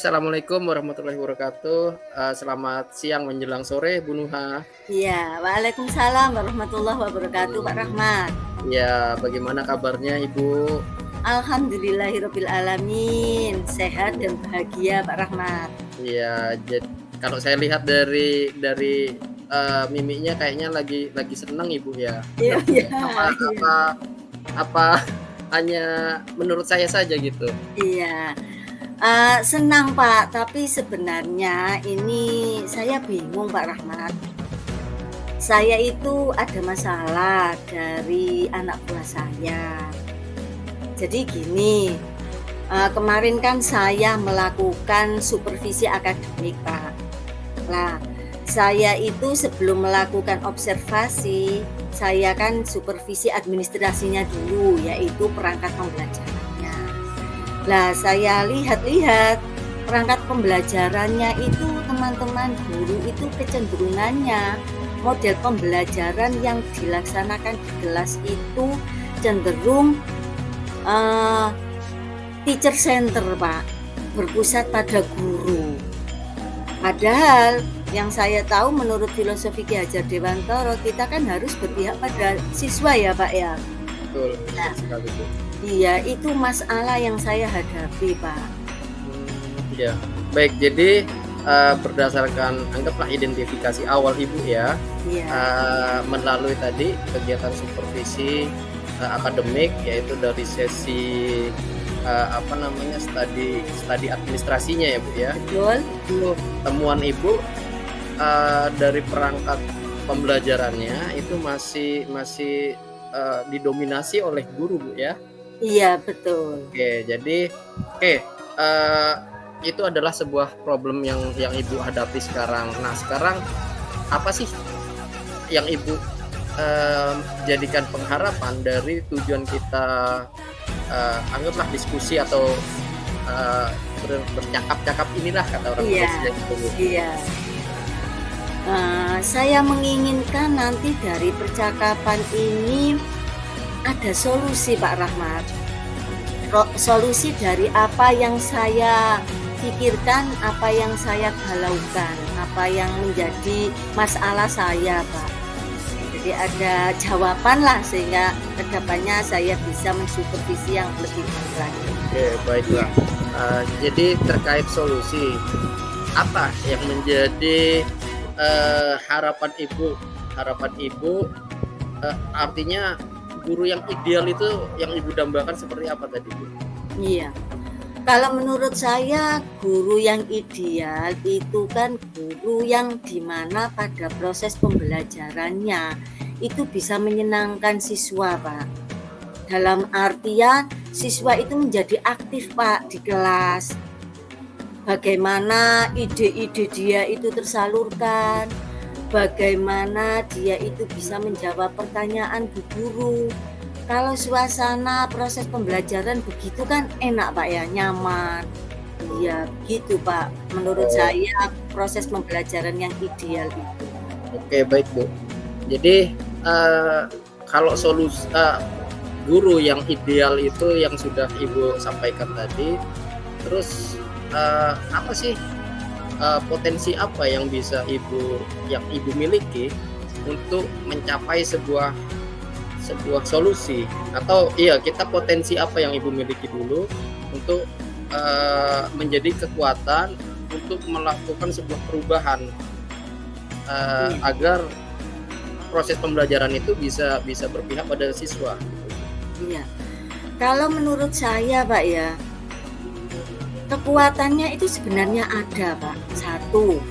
Assalamualaikum warahmatullahi wabarakatuh. Selamat siang menjelang sore, Bu Nuha. Iya, waalaikumsalam warahmatullahi wabarakatuh, Pak Rahmat. Ya, bagaimana kabarnya Ibu? Alhamdulillahirabbil alamin, sehat dan bahagia, Pak Rahmat. Ya, kalau saya lihat dari mimiknya kayaknya lagi senang Ibu ya. Iya iya Apa iya. apa apa hanya menurut saya saja gitu? Iya, senang, Pak, tapi sebenarnya ini saya bingung, Pak Rahmat. Saya itu ada masalah dari anak buah saya. Jadi gini, kemarin kan saya melakukan supervisi akademik, Pak. Nah, saya itu sebelum melakukan observasi, saya kan supervisi administrasinya dulu, yaitu perangkat pembelajarannya. Lah, saya lihat-lihat perangkat pembelajarannya itu teman-teman guru itu kecenderungannya model pembelajaran yang dilaksanakan di kelas itu cenderung teacher center, Pak, berpusat pada guru. Padahal yang saya tahu menurut filosofi Ki Hajar Dewantara, kita kan harus berpihak pada siswa ya, Pak, ya. Betul, betul Nah, sekali Bu. iya itu masalah yang saya hadapi, Pak. Ya. Baik, jadi berdasarkan anggaplah identifikasi awal Ibu ya, Iya, melalui tadi kegiatan supervisi akademik yaitu dari sesi studi administrasinya ya Bu ya. betul. Itu temuan Ibu dari perangkat pembelajarannya itu masih didominasi oleh guru Bu ya. Iya, betul. Oke, jadi itu adalah sebuah problem yang Ibu hadapi sekarang. Nah, sekarang apa sih yang Ibu jadikan pengharapan dari tujuan kita anggaplah diskusi atau bercakap-cakap inilah kata orang Iya, Indonesia gitu, Bu. iya. Saya menginginkan nanti dari percakapan ini ada solusi, Pak Rahmat. Solusi dari apa yang saya pikirkan, apa yang saya galaukan, apa yang menjadi masalah saya, Pak. Jadi ada jawaban lah sehingga kedepannya saya bisa mensupervisi yang lebih baik lagi. Oke, baiklah. Jadi terkait solusi, apa yang menjadi harapan Ibu? Harapan Ibu artinya guru yang ideal itu yang Ibu dambakan seperti apa tadi, Bu? Iya. Kalau menurut saya guru yang ideal itu kan guru yang dimana pada proses pembelajarannya itu bisa menyenangkan siswa, Pak. Dalam artian siswa itu menjadi aktif, Pak, di kelas. Bagaimana ide-ide dia itu tersalurkan, bagaimana dia itu bisa menjawab pertanyaan bu guru. Kalau suasana proses pembelajaran begitu kan enak, Pak, ya, nyaman. Iya, begitu, Pak. Menurut Oh, saya proses pembelajaran yang ideal itu. oke, baik, Bu. Jadi kalau guru yang ideal itu yang sudah Ibu sampaikan tadi, terus apa sih potensi apa yang bisa yang Ibu miliki untuk mencapai sebuah solusi atau iya kita potensi apa yang Ibu miliki dulu untuk menjadi kekuatan untuk melakukan sebuah perubahan Iya, agar proses pembelajaran itu bisa bisa berpihak pada siswa. iya. Kalau menurut saya, Pak, ya, kekuatannya itu sebenarnya ada, Pak. Satu,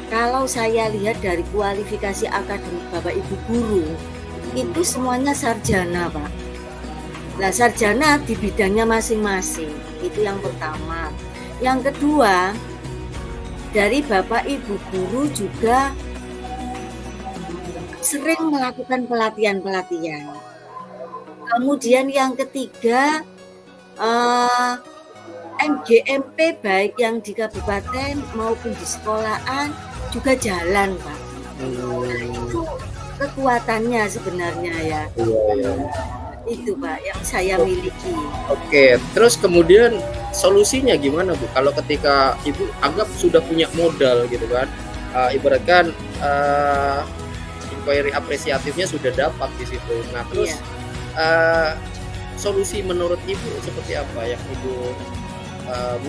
kalau saya lihat dari kualifikasi akademik Bapak Ibu guru, itu semuanya sarjana, Pak. Nah, sarjana di bidangnya masing-masing. Itu yang pertama. Yang kedua, dari Bapak Ibu guru juga sering melakukan pelatihan-pelatihan. Kemudian yang ketiga, eh, MGMP baik yang di kabupaten maupun di sekolahan juga jalan, Pak. Hmm, Itu kekuatannya sebenarnya ya. iya, iya. Itu, Pak, yang saya miliki. Oke, terus kemudian solusinya gimana Bu? Kalau ketika Ibu anggap sudah punya modal gitu kan, ibaratkan inquiry apresiatifnya sudah dapat di situ. Nah terus Iya. solusi menurut Ibu seperti apa yang Ibu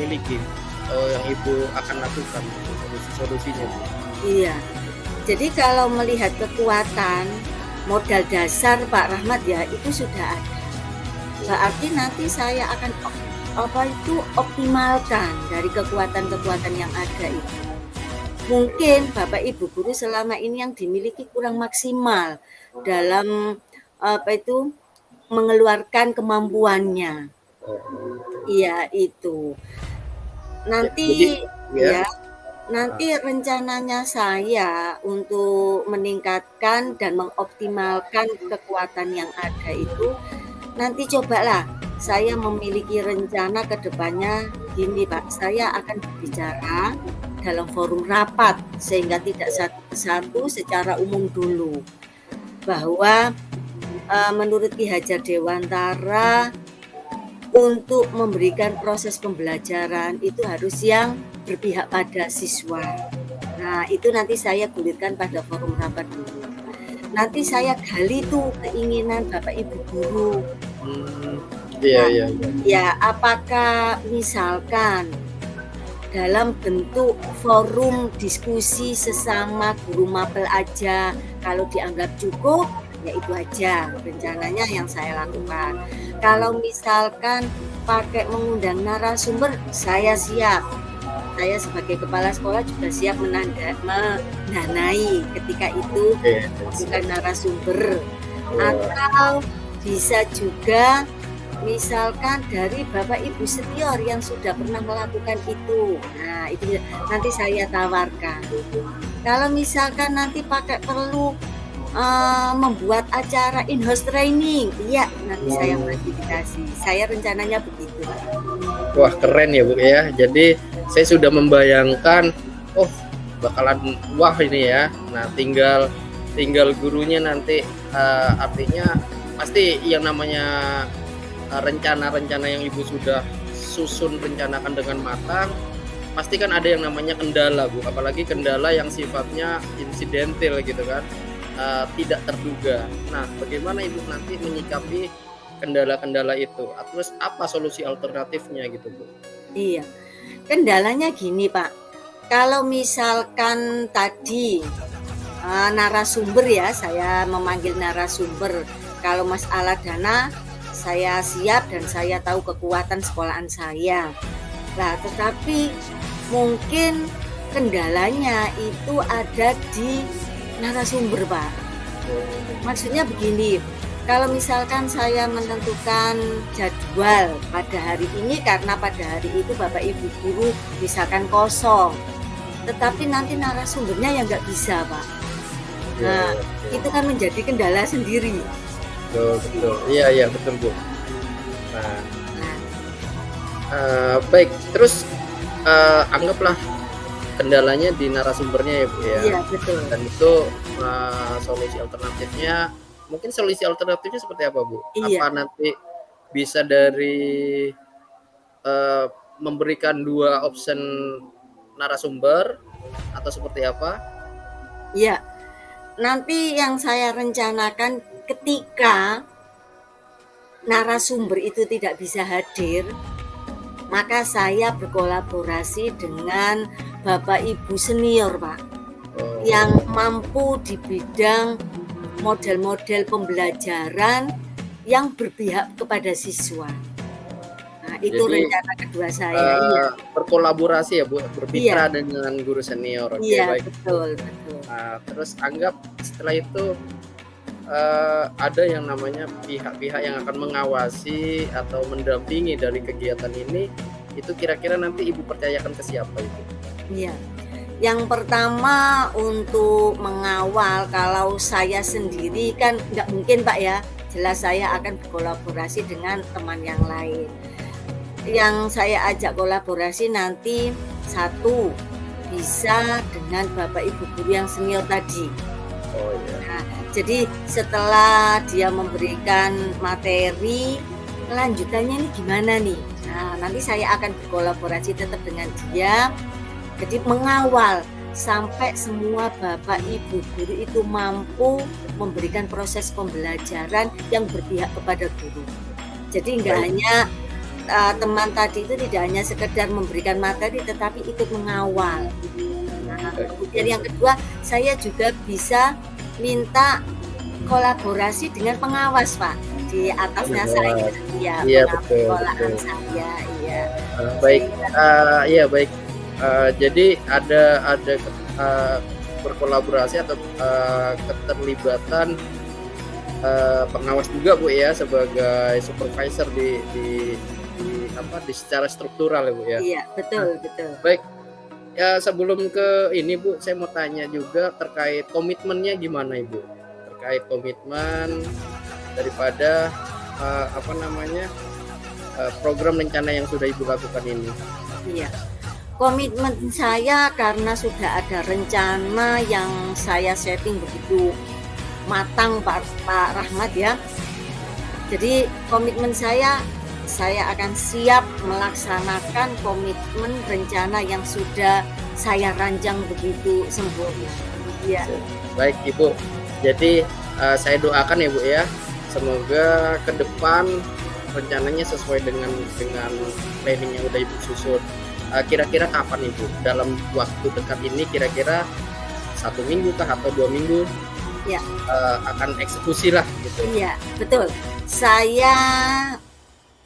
miliki atau yang Ibu akan lakukan? Solusinya Bu? Iya. Jadi kalau melihat kekuatan modal dasar Pak Rahmat ya itu sudah ada. Berarti nanti saya akan optimalkan dari kekuatan-kekuatan yang ada itu. Mungkin Bapak Ibu guru selama ini yang dimiliki kurang maksimal dalam mengeluarkan kemampuannya. Oh, Iya itu. Nanti jadi ya. ya, nanti rencananya saya untuk meningkatkan dan mengoptimalkan kekuatan yang ada itu, nanti cobalah saya memiliki rencana ke depannya gini Pak, saya akan berbicara dalam forum rapat sehingga tidak satu persatu secara umum dulu bahwa menurut Ki Hajar Dewantara untuk memberikan proses pembelajaran itu harus yang berpihak pada siswa. Nah, itu nanti saya gulirkan pada forum rapat dulu. Nanti saya gali tuh keinginan Bapak Ibu guru. Iya. Ya, apakah misalkan dalam bentuk forum diskusi sesama guru mapel aja, kalau dianggap cukup, ya itu aja rencananya yang saya lakukan. Kalau misalkan pakai mengundang narasumber, saya siap. Saya sebagai kepala sekolah juga siap mendanai ketika itu bukan narasumber. Atau bisa juga misalkan dari Bapak Ibu senior yang sudah pernah melakukan itu. Nah, itu nanti saya tawarkan. Kalau misalkan nanti perlu membuat acara in-house training, iya nanti saya fasilitasi. Saya rencananya begitu. Wah keren ya Bu ya. Jadi saya sudah membayangkan, oh bakalan wah ini ya. Nah tinggal gurunya nanti artinya pasti yang namanya rencana-rencana yang Ibu sudah susun rencanakan dengan matang, pasti kan ada yang namanya kendala Bu, apalagi kendala yang sifatnya insidental gitu kan, tidak terduga. Nah bagaimana Ibu nanti menyikapi kendala-kendala itu? Terus apa solusi alternatifnya gitu Bu? Iya, kendalanya gini Pak, kalau misalkan tadi narasumber ya, saya memanggil narasumber, kalau masalah dana saya siap dan saya tahu kekuatan sekolahan saya. Nah, tetapi mungkin kendalanya itu ada di narasumber Pak. Maksudnya begini, kalau misalkan saya menentukan jadwal pada hari ini karena pada hari itu Bapak Ibu guru misalkan kosong, tetapi nanti narasumbernya yang nggak bisa Pak. Nah, itu kan menjadi kendala sendiri. Betul. Iya betul Bu. Nah, baik. Terus anggaplah kendalanya di narasumbernya ya Bu ya. Iya betul. Dan itu solusi alternatifnya, mungkin solusi alternatifnya seperti apa Bu? Iya. Apa nanti bisa dari memberikan 2 option narasumber atau seperti apa? Iya. Nanti yang saya rencanakan ketika narasumber itu tidak bisa hadir, maka saya berkolaborasi dengan Bapak Ibu senior Pak, yang mampu di bidang model-model pembelajaran yang berpihak kepada siswa. Nah, itu jadi, rencana kedua saya. Iya. Berkolaborasi ya Bu, bermitra dengan guru senior. Iya, baik. Betul. Nah, terus anggap setelah itu ada yang namanya pihak-pihak yang akan mengawasi atau mendampingi dari kegiatan ini, itu kira-kira nanti Ibu percayakan ke siapa itu? Iya. Yang pertama untuk mengawal, kalau saya sendiri kan nggak mungkin Pak ya, jelas saya akan berkolaborasi dengan teman yang lain. Yang saya ajak kolaborasi nanti satu bisa dengan Bapak Ibu guru yang senior tadi. Oh iya. Nah, jadi setelah dia memberikan materi, lanjutannya ini gimana nih? Nah, Nah, nanti saya akan berkolaborasi tetap dengan dia. Jadi mengawal sampai semua Bapak Ibu guru itu mampu memberikan proses pembelajaran yang berpihak kepada guru. Jadi nggak Baik. hanya teman tadi itu tidak hanya sekedar memberikan materi tetapi ikut mengawal. Nah, kemudian yang kedua, saya juga bisa minta kolaborasi dengan pengawas, Pak, di atasnya saya. Iya, Iya, betul, pengelolaan betul. saya, iya. Baik, Saya iya baik. Jadi ada berkolaborasi atau keterlibatan pengawas juga Bu ya sebagai supervisor di secara struktural ya Bu ya. iya, betul, betul. Baik, ya sebelum ke ini Bu, saya mau tanya juga terkait komitmennya gimana Ibu? Terkait komitmen daripada program rencana yang sudah Ibu lakukan ini. Iya. Komitmen saya karena sudah ada rencana yang saya setting begitu matang Pak Rahmat ya. Jadi komitmen saya akan siap melaksanakan komitmen rencana yang sudah saya rancang begitu sempurna. Iya. Baik Ibu, jadi saya doakan ya Bu ya, semoga ke depan rencananya sesuai dengan planning yang udah Ibu susun. Kira-kira kapan Ibu? Dalam waktu dekat ini kira-kira 1 minggu kah atau 2 minggu? Ya. Akan eksekusi lah gitu. Iya, betul. Saya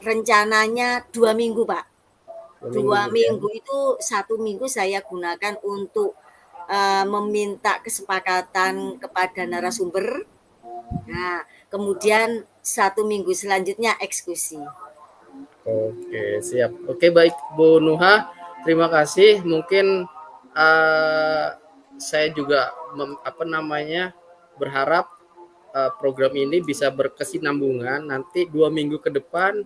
rencananya 2 minggu Pak. 2 minggu itu 1 minggu saya gunakan untuk meminta kesepakatan kepada narasumber. Nah, kemudian 1 minggu selanjutnya eksekusi. Oke, siap. Oke, baik Bu Nuha, terima kasih. Mungkin saya juga berharap program ini bisa berkesinambungan. Nanti 2 minggu ke depan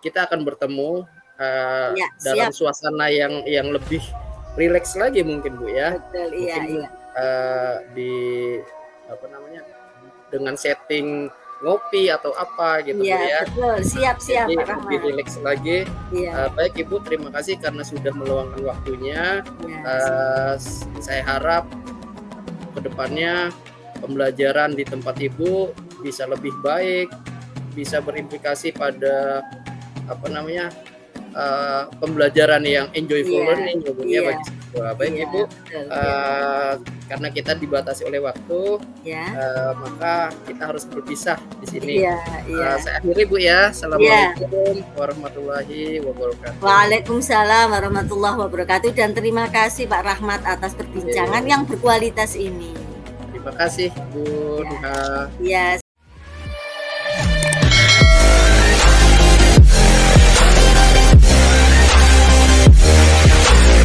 kita akan bertemu Ya, dalam siap. suasana yang lebih rileks lagi mungkin Bu ya. Betul, iya, Mungkin iya. dengan setting ngopi atau apa gitu Bu Iya, ya. betul. Siap, Jadi Pak lebih Rahmat. rileks lagi. Iya, Baik Ibu, terima kasih karena sudah meluangkan waktunya. iya. Saya harap kedepannya pembelajaran di tempat Ibu bisa lebih baik, bisa berimplikasi pada pembelajaran yang enjoyable Iya, learning ya Bu ya iya. bagi siswa. Baik Iya, Ibu, betul, iya. karena kita dibatasi oleh waktu, Ya. maka kita harus berpisah di sini. Iya, iya. Saya akhiri Bu ya. Assalamualaikum warahmatullahi wabarakatuh. Waalaikumsalam warahmatullahi wabarakatuh dan terima kasih Pak Rahmat atas perbincangan yang berkualitas ini. Terima kasih Bu Ya. Nuha. Ya,